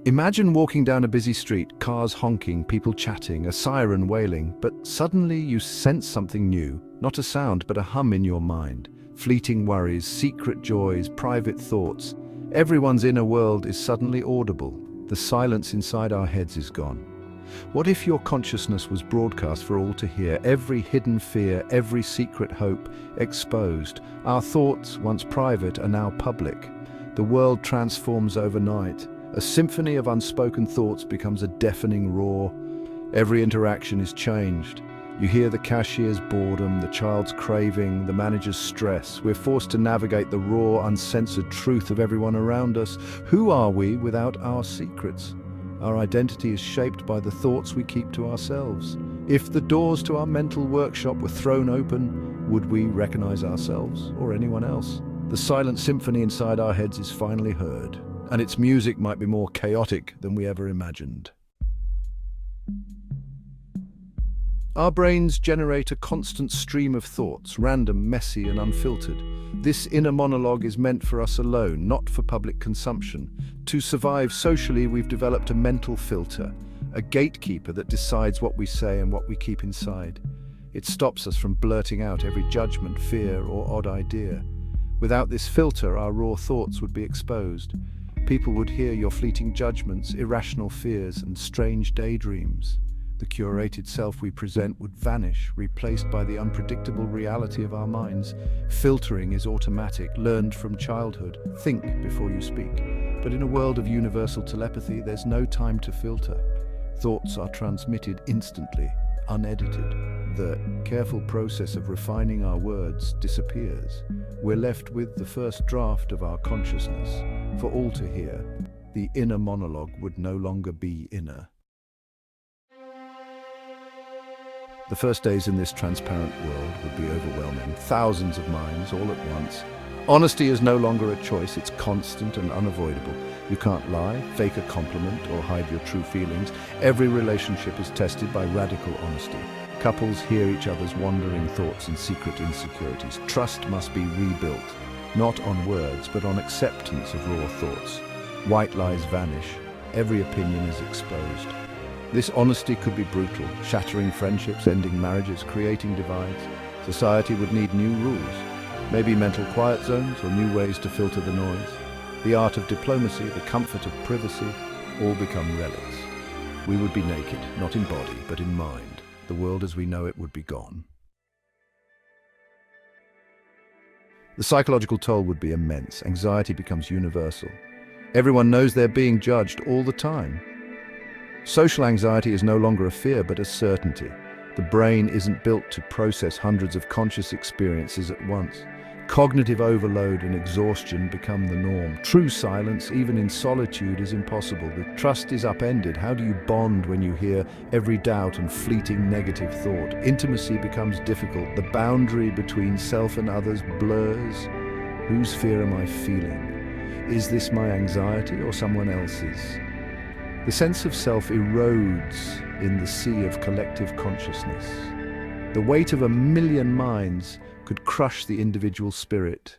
Imagine walking down a busy street, cars honking, people chatting, a siren wailing, but suddenly you sense something new, not a sound, but a hum in your mind. Fleeting worries, secret joys, private thoughts. Everyone's inner world is suddenly audible. The silence inside our heads is gone. What if your consciousness was broadcast for all to hear, every hidden fear, every secret hope exposed? Our thoughts, once private, are now public. The world transforms overnight. A symphony of unspoken thoughts becomes a deafening roar. Every interaction is changed. You hear the cashier's boredom, the child's craving, the manager's stress. We're forced to navigate the raw, uncensored truth of everyone around us. Who are we without our secrets? Our identity is shaped by the thoughts we keep to ourselves. If the doors to our mental workshop were thrown open, would we recognize ourselves or anyone else? The silent symphony inside our heads is finally heard, and its music might be more chaotic than we ever imagined. Our brains generate a constant stream of thoughts, random, messy, and unfiltered. This inner monologue is meant for us alone, not for public consumption. To survive socially, we've developed a mental filter, a gatekeeper that decides what we say and what we keep inside. It stops us from blurting out every judgment, fear, or odd idea. Without this filter, our raw thoughts would be exposed. People would hear your fleeting judgments, irrational fears, and strange daydreams. The curated self we present would vanish, replaced by the unpredictable reality of our minds. Filtering is automatic, learned from childhood. Think before you speak. But in a world of universal telepathy, there's no time to filter. Thoughts are transmitted instantly, unedited. The careful process of refining our words disappears. We're left with the first draft of our consciousness for all to hear. The inner monologue would no longer be inner. The first days in this transparent world would be overwhelming. Thousands of minds all at once. Honesty is no longer a choice, it's constant and unavoidable. You can't lie, fake a compliment, or hide your true feelings. Every relationship is tested by radical honesty. Couples hear each other's wandering thoughts and secret insecurities. Trust must be rebuilt, not on words, but on acceptance of raw thoughts. White lies vanish. Every opinion is exposed. This honesty could be brutal, shattering friendships, ending marriages, creating divides. Society would need new rules, maybe mental quiet zones or new ways to filter the noise. The art of diplomacy, the comfort of privacy, all become relics. We would be naked, not in body, but in mind. The world as we know it would be gone. The psychological toll would be immense. Anxiety becomes universal. Everyone knows they're being judged all the time. Social anxiety is no longer a fear, but a certainty. The brain isn't built to process hundreds of conscious experiences at once. Cognitive overload and exhaustion become the norm. True silence, even in solitude, is impossible. The trust is upended. How do you bond when you hear every doubt and fleeting negative thought? Intimacy becomes difficult. The boundary between self and others blurs. Whose fear am I feeling? Is this my anxiety or someone else's? The sense of self erodes in the sea of collective consciousness. The weight of a million minds could crush the individual spirit.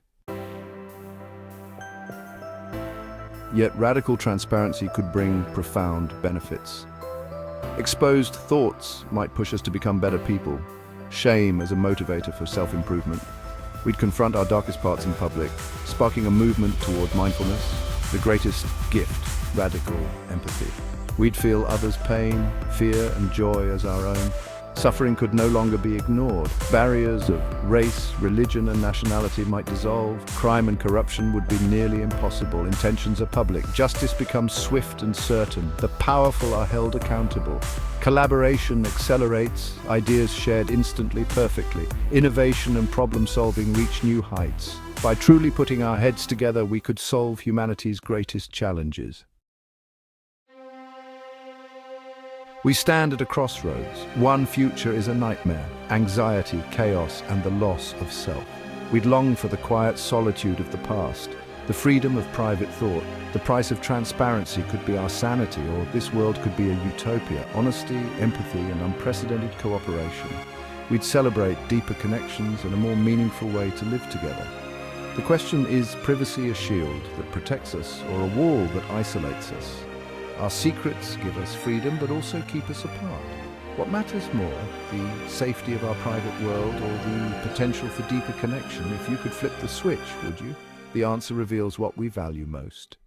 Yet radical transparency could bring profound benefits. Exposed thoughts might push us to become better people. Shame as a motivator for self-improvement. We'd confront our darkest parts in public, sparking a movement toward mindfulness, the greatest gift. Radical empathy. We'd feel others' pain, fear, and joy as our own. Suffering could no longer be ignored. Barriers of race, religion, and nationality might dissolve. Crime and corruption would be nearly impossible. Intentions are public. Justice becomes swift and certain. The powerful are held accountable. Collaboration accelerates. Ideas shared instantly, perfectly. Innovation and problem-solving reach new heights. By truly putting our heads together, we could solve humanity's greatest challenges. We stand at a crossroads. One future is a nightmare, anxiety, chaos, and the loss of self. We'd long for the quiet solitude of the past, the freedom of private thought. The price of transparency could be our sanity, or this world could be a utopia. Honesty, empathy, and unprecedented cooperation. We'd celebrate deeper connections and a more meaningful way to live together. The question is privacy a shield that protects us or a wall that isolates us? Our secrets give us freedom but also keep us apart. What matters more, the safety of our private world or the potential for deeper connection? If you could flip the switch, would you? The answer reveals what we value most.